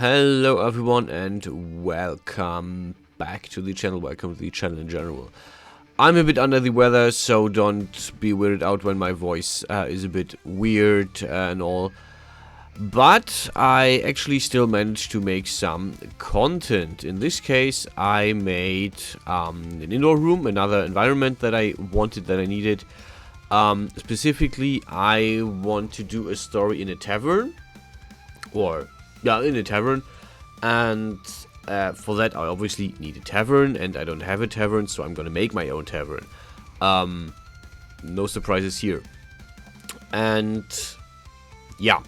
Hello everyone and welcome back to the channel, welcome to the channel in general. I'm a bit under the weather, so don't be weirded out when my voice is a bit weird and all. But I actually still managed to make some content. In this case, I made an indoor room, another environment that I wanted, that I needed. Specifically, I want to do a story in a tavern. In a tavern, and for that I obviously need a tavern, and I don't have a tavern, so I'm gonna make my own tavern. No surprises here. And yeah,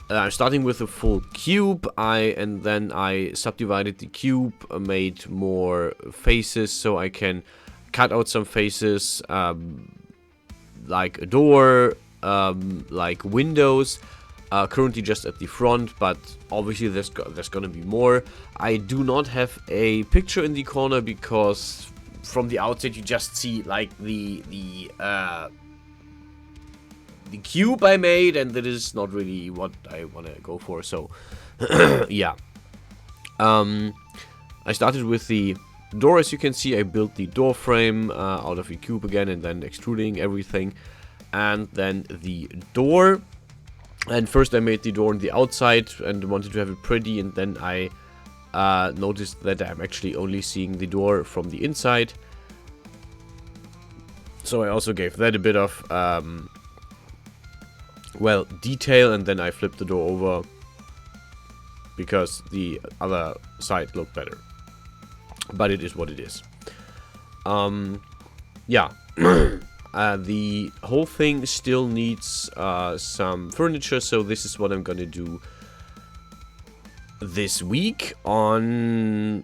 I'm starting with a full cube. And then I subdivided the cube, made more faces, so I can cut out some faces, like a door, like windows. Currently just at the front, but obviously there's gonna be more. I do not have a picture in the corner because from the outside you just see like the cube I made, and that is not really what I want to go for. So yeah, I started with the door. As you can see, I built the door frame out of the cube again, and then extruding everything, and then the door. And first I made the door on the outside and wanted to have it pretty, and then I noticed that I'm actually only seeing the door from the inside. So I also gave that a bit of, detail, and then I flipped the door over because the other side looked better. But it is what it is. Yeah. The whole thing still needs some furniture, so this is what I'm gonna do this week on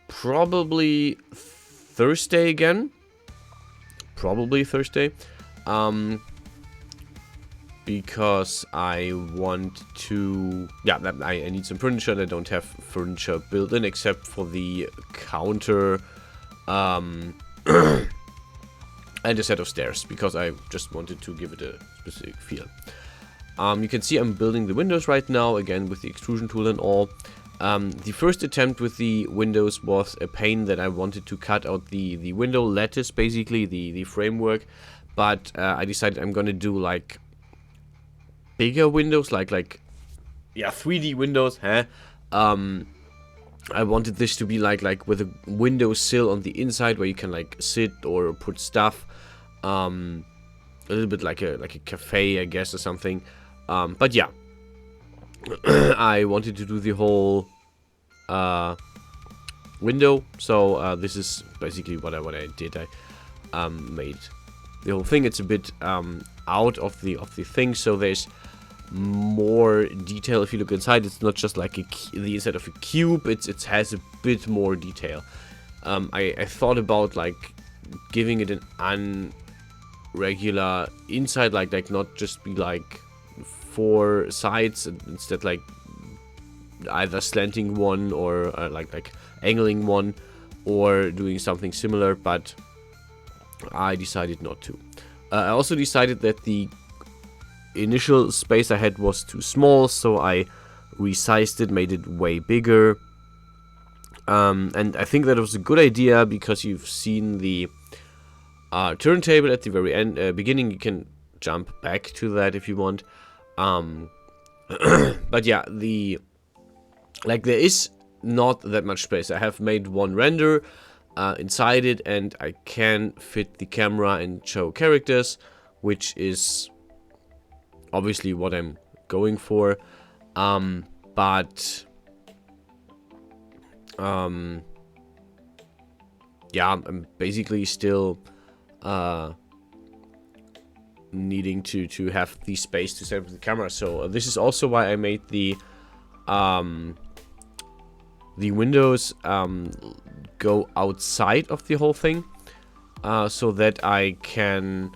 probably Thursday again. Probably Thursday. Because I want to... Yeah, I need some furniture, and I don't have furniture built in except for the counter. And a set of stairs, because I just wanted to give it a specific feel. You can see I'm building the windows right now, again with the extrusion tool and all. The first attempt with the windows was a pain that I wanted to cut out the window lattice, basically the framework. But I decided I'm gonna do like bigger windows, like 3D windows, huh? I wanted this to be like with a window sill on the inside where you can like sit or put stuff. A little bit like a cafe, I guess, or something. But yeah, I wanted to do the whole window. So this is basically what I did. I made the whole thing. It's a bit out of the thing, so there's more detail. If you look inside, it's not just like the inside of a cube. It has a bit more detail. I thought about like giving it an unregular inside, like not just be like 4 sides, and instead like either slanting one or like angling one, or doing something similar. But I decided not to. I also decided that the initial space I had was too small, so I resized it, made it way bigger. And I think that was a good idea, because you've seen the turntable at the very end, beginning. You can jump back to that if you want. But yeah, there is not that much space. I have made one render inside it, and I can fit the camera and show characters, which is obviously what I'm going for. Yeah, I'm basically still needing to have the space to set up the camera. So this is also why I made the windows go outside of the whole thing, so that I can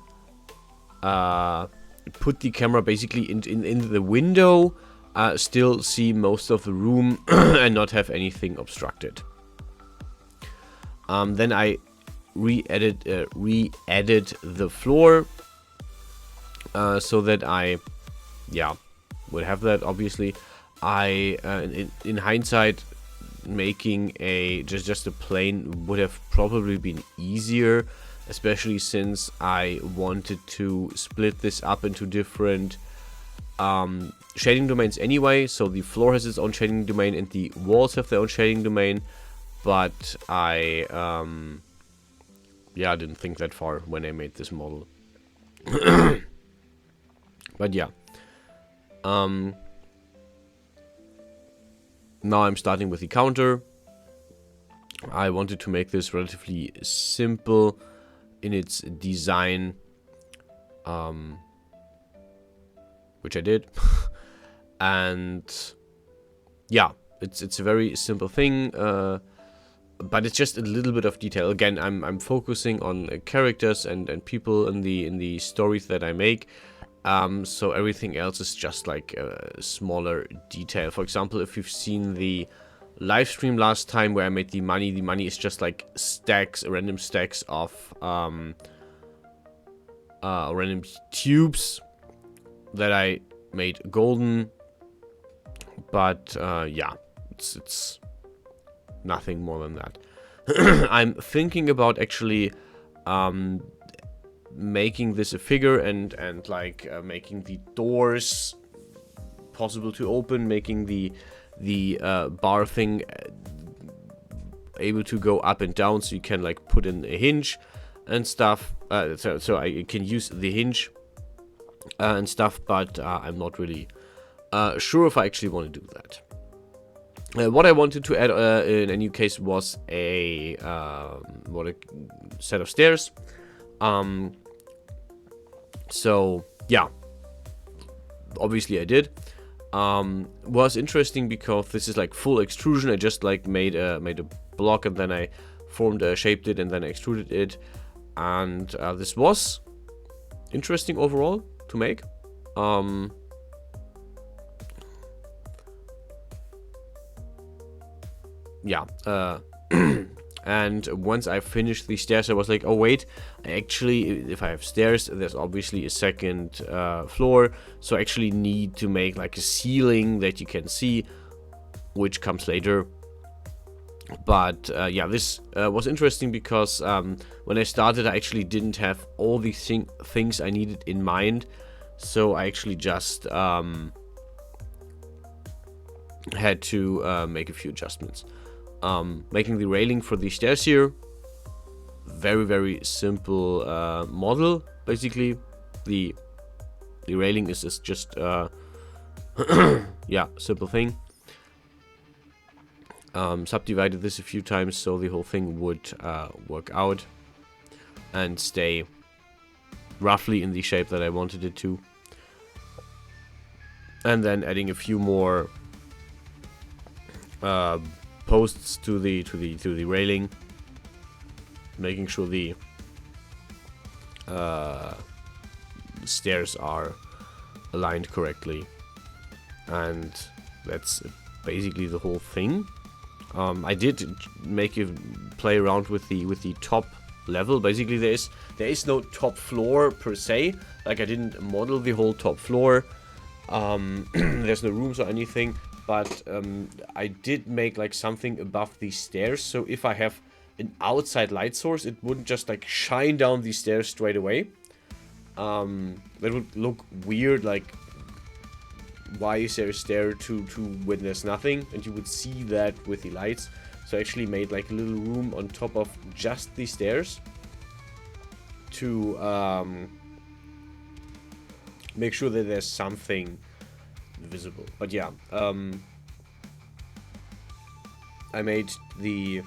put the camera basically in the window, still see most of the room and not have anything obstructed. Then I re-added the floor, so that I would have that, obviously. in hindsight, making just a plane would have probably been easier, especially since I wanted to split this up into different shading domains anyway. So the floor has its own shading domain and the walls have their own shading domain, but I yeah, I didn't think that far when I made this model. But yeah, now I'm starting with the counter. I wanted to make this relatively simple in its design, which I did. And yeah, it's a very simple thing, but it's just a little bit of detail. Again, I'm focusing on characters and people in the stories that I make. So everything else is just like a smaller detail. For example, if you've seen the live stream last time where I made the money is just like stacks, random stacks of random tubes that I made golden. But yeah, it's nothing more than that. I'm thinking about actually making this a figure and like making the doors possible to open, making the bar thing able to go up and down, so you can like put in a hinge and stuff. So I can use the hinge and stuff, but I'm not really sure if I actually want to do that. What I wanted to add in any case was a set of stairs. So yeah, obviously I did. Was interesting because this is like full extrusion. I just like made a block and then I shaped it and then extruded it, and this was interesting overall to make. Yeah, and once I finished the stairs, I was like, oh wait, actually, if I have stairs, there's obviously a second floor, so I actually need to make like a ceiling that you can see, which comes later. But yeah, this was interesting because when I started, I actually didn't have all the things I needed in mind, so I actually just had to make a few adjustments. Making the railing for the stairs here, very, very simple model. Basically, the railing is just yeah, simple thing. Subdivided this a few times so the whole thing would work out and stay roughly in the shape that I wanted it to. And then adding a few more posts to the railing, making sure the stairs are aligned correctly, and that's basically the whole thing. I did make a play around with the top level. Basically, there is no top floor per se. Like, I didn't model the whole top floor. There's no rooms or anything. But I did make like something above the stairs, so if I have an outside light source, it wouldn't just like shine down the stairs straight away. That would look weird, like why is there a stair to when there's nothing, and you would see that with the lights. So I actually made like a little room on top of just the stairs to make sure that there's something visible. But yeah, I made the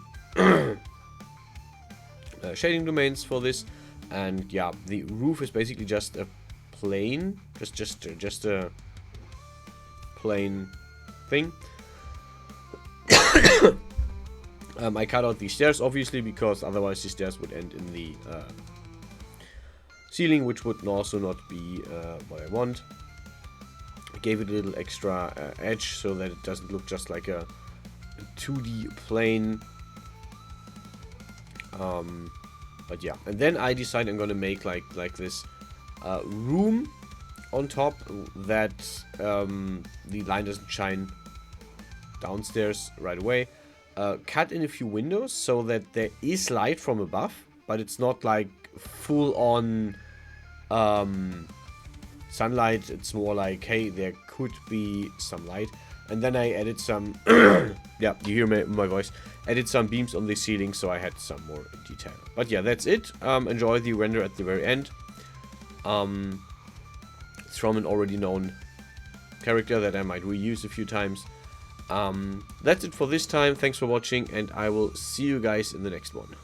shading domains for this, and yeah, the roof is basically just a plane, just a plain thing. I cut out the stairs obviously because otherwise the stairs would end in the ceiling, which would also not be what I want. Gave it a little extra edge so that it doesn't look just like a 2D plane. But yeah, and then I decided I'm gonna make like this room on top that the line doesn't shine downstairs right away. Cut in a few windows so that there is light from above, but it's not like full on sunlight. It's more like, hey, there could be some light. And then I added some, yeah, you hear my voice, added some beams on the ceiling so I had some more detail. But yeah, that's it. Enjoy the render at the very end. It's from an already known character that I might reuse a few times. That's it for this time. Thanks for watching, and I will see you guys in the next one.